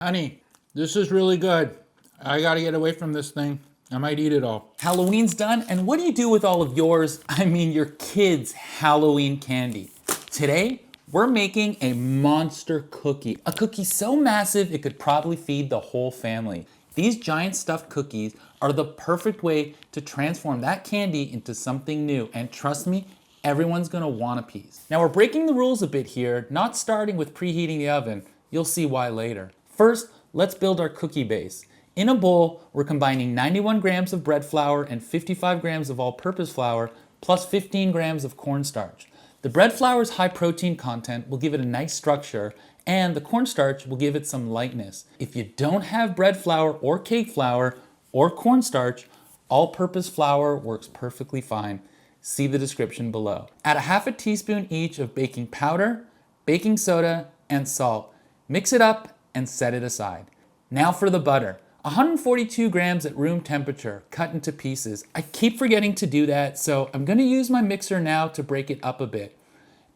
Honey, this is really good. I gotta get away from this thing. I might eat it all. Halloween's done, and what do you do with all of yours, I mean your kids' Halloween candy? Today, we're making a monster cookie. A cookie so massive it could probably feed the whole family. These giant stuffed cookies are the perfect way to transform that candy into something new, and trust me, everyone's gonna want a piece. Now we're breaking the rules a bit here, not starting with preheating the oven. You'll see why later. First, let's build our cookie base. In a bowl, we're combining 91 grams of bread flour and 55 grams of all-purpose flour, plus 15 grams of cornstarch. The bread flour's high protein content will give it a nice structure, and the cornstarch will give it some lightness. If you don't have bread flour or cake flour or cornstarch, all-purpose flour works perfectly fine. See the description below. Add a half a teaspoon each of baking powder, baking soda, and salt. Mix it up and set it aside. Now for the butter. 142 grams at room temperature, cut into pieces. I keep forgetting to do that, so I'm gonna use my mixer now to break it up a bit.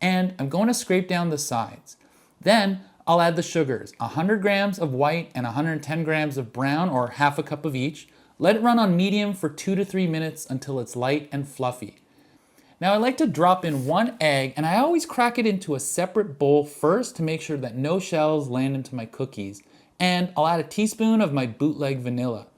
And I'm going to scrape down the sides. Then I'll add the sugars, 100 grams of white and 110 grams of brown, or half a cup of each. Let it run on medium for 2 to 3 minutes until it's light and fluffy. Now I like to drop in 1 egg, and I always crack it into a separate bowl first to make sure that no shells land into my cookies. And I'll add a teaspoon of my bootleg vanilla.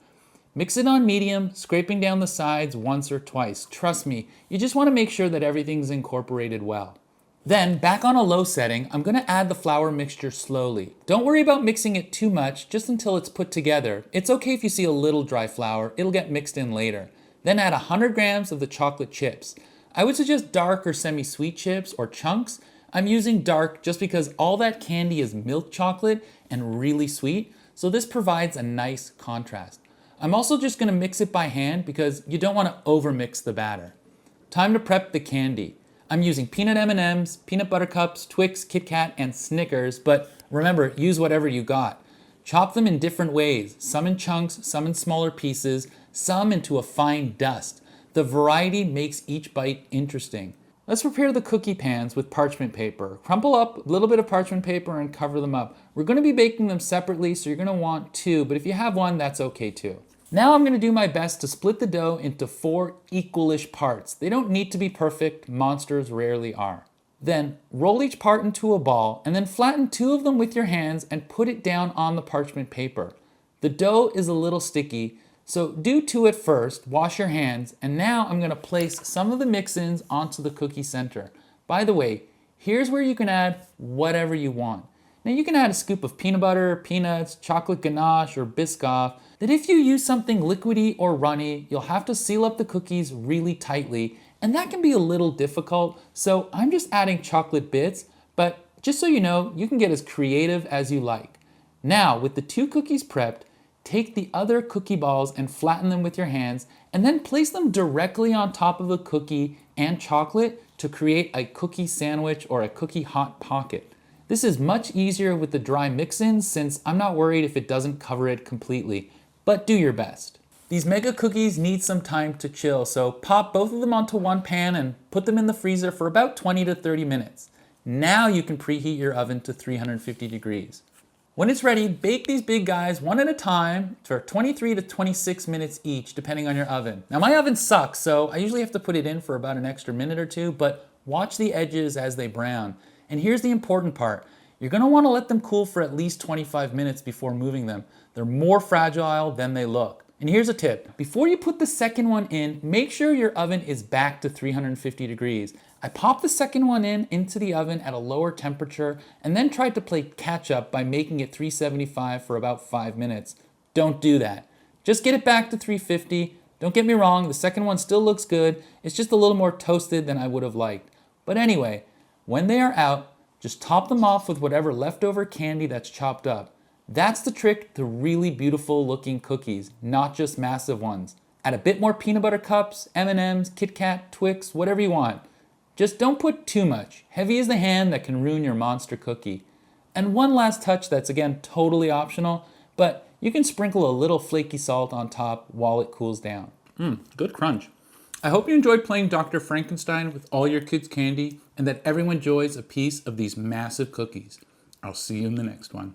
Mix it on medium, scraping down the sides once or twice. Trust me, you just want to make sure that everything's incorporated well. Then, back on a low setting, I'm going to add the flour mixture slowly. Don't worry about mixing it too much, just until it's put together. It's okay if you see a little dry flour, it'll get mixed in later. Then add 100 grams of the chocolate chips. I would suggest dark or semi-sweet chips or chunks. I'm using dark just because all that candy is milk chocolate and really sweet, so this provides a nice contrast. I'm also just going to mix it by hand because you don't want to overmix the batter. Time to prep the candy. I'm using peanut M&Ms, peanut butter cups, Twix, Kit Kat, and Snickers, but remember, use whatever you got. Chop them in different ways, some in chunks, some in smaller pieces, some into a fine dust. The variety makes each bite interesting. Let's prepare the cookie pans with parchment paper. Crumple up a little bit of parchment paper and cover them up. We're going to be baking them separately, so you're going to want 2, but if you have 1, that's okay too. Now I'm going to do my best to split the dough into 4 equalish parts. They don't need to be perfect, monsters rarely are. Then roll each part into a ball and then flatten 2 of them with your hands and put it down on the parchment paper. The dough is a little sticky, so do 2 at first, wash your hands, and now I'm going to place some of the mix-ins onto the cookie center. By the way, here's where you can add whatever you want. Now you can add a scoop of peanut butter, peanuts, chocolate ganache, or Biscoff. That if you use something liquidy or runny, you'll have to seal up the cookies really tightly, and that can be a little difficult, so I'm just adding chocolate bits, but just so you know, you can get as creative as you like. Now, with the 2 cookies prepped, take the other cookie balls and flatten them with your hands, and then place them directly on top of the cookie and chocolate to create a cookie sandwich or a cookie hot pocket. This is much easier with the dry mix-ins since I'm not worried if it doesn't cover it completely, but do your best. These mega cookies need some time to chill, so pop both of them onto 1 pan and put them in the freezer for about 20 to 30 minutes. Now you can preheat your oven to 350 degrees. When it's ready, bake these big guys 1 at a time for 23 to 26 minutes each, depending on your oven. Now my oven sucks, so I usually have to put it in for about an extra minute or 2, but watch the edges as they brown. And here's the important part. You're gonna wanna let them cool for at least 25 minutes before moving them. They're more fragile than they look. And here's a tip. Before you put the second one in, make sure your oven is back to 350 degrees. I popped the second one into the oven at a lower temperature and then tried to play catch up by making it 375 for about 5 minutes. Don't do that. Just get it back to 350. Don't get me wrong, the second one still looks good. It's just a little more toasted than I would have liked. But anyway, when they are out, just top them off with whatever leftover candy that's chopped up. That's the trick to really beautiful looking cookies, not just massive ones. Add a bit more peanut butter cups, M&Ms, Kit Kat, Twix, whatever you want. Just don't put too much. Heavy is the hand that can ruin your monster cookie. And one last touch that's again totally optional, but you can sprinkle a little flaky salt on top while it cools down. Good crunch. I hope you enjoyed playing Dr. Frankenstein with all your kids' candy and that everyone enjoys a piece of these massive cookies. I'll see you in the next one.